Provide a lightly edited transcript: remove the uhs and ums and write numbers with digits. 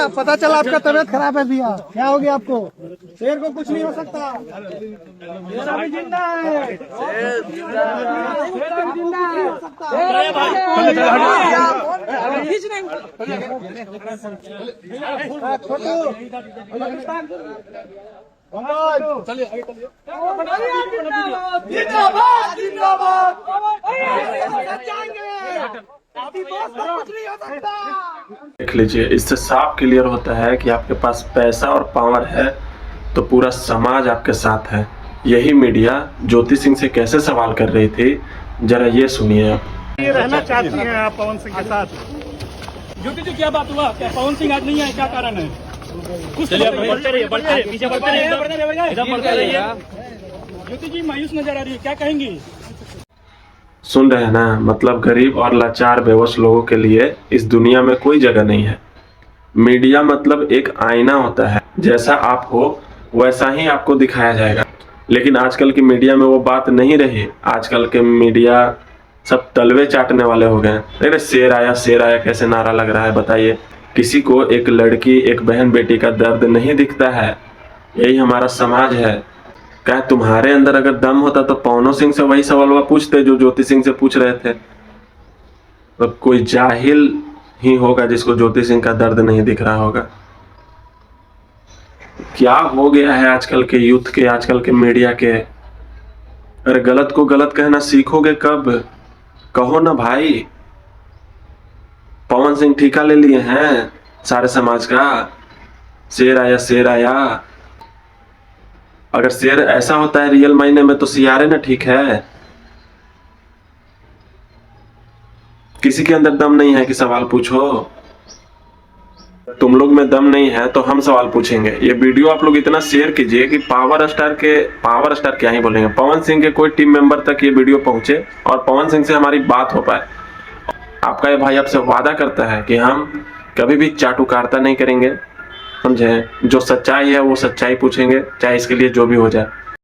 पता चला आपका तबीयत खराब है भैया, क्या हो गया आपको? शेर को कुछ नहीं हो सकता, शेर अभी जिंदा है, शेर जिंदा देख लीजिए, इससे साफ क्लियर होता है कि आपके पास पैसा और पावर है तो पूरा समाज आपके साथ है। यही मीडिया ज्योति सिंह से कैसे सवाल कर रही थी, जरा ये सुनिए आप। ये रहना चाहती हैं आप पवन सिंह के साथ? ज्योति जी क्या बात हुआ? क्या पवन सिंह आज नहीं है, क्या कारण है? बढ़ते रहिए, पीछे बढ़ते रहिए। ज्योति जी मायूस नजर आ रही है, क्या कहेंगी? सुन रहे हैं ना, मतलब गरीब और लाचार बेबस लोगों के लिए इस दुनिया में कोई जगह नहीं है। मीडिया मतलब एक आईना होता है, जैसा आप हो वैसा ही आपको दिखाया जाएगा। लेकिन आजकल की मीडिया में वो बात नहीं रही। आजकल के मीडिया सब तलवे चाटने वाले हो गए। अरे शेर आया कैसे नारा लग रहा है, बताइए। किसी को एक लड़की, एक बहन बेटी का दर्द नहीं दिखता है। यही हमारा समाज है। क्या तुम्हारे अंदर अगर दम होता तो पवन सिंह से वही सवाल पूछते जो ज्योति सिंह से पूछ रहे थे। तो कोई जाहिल ही होगा जिसको ज्योति सिंह का दर्द नहीं दिख रहा होगा। क्या हो गया है आजकल के यूथ के, आजकल के मीडिया के। अरे गलत को गलत कहना सीखोगे कब? कहो ना भाई। पवन सिंह ठेका ले लिए हैं सारे समाज का। शेर आया। अगर शेर ऐसा होता है रियल मायने में तो सियारे ना ठीक है। किसी के अंदर दम नहीं है कि सवाल पूछो। तुम लोग में दम नहीं है तो हम सवाल पूछेंगे। ये वीडियो आप लोग इतना शेयर कीजिए कि पावर स्टार क्या ही बोलेंगे, पवन सिंह के कोई टीम मेंबर तक ये वीडियो पहुंचे और पवन सिंह से हमारी बात हो पाए। आपका ये भाई आपसे वादा करता है कि हम कभी भी चाटुकारिता नहीं करेंगे, समझे? जो सच्चाई है वो सच्चाई पूछेंगे, चाहे इसके लिए जो भी हो जाए।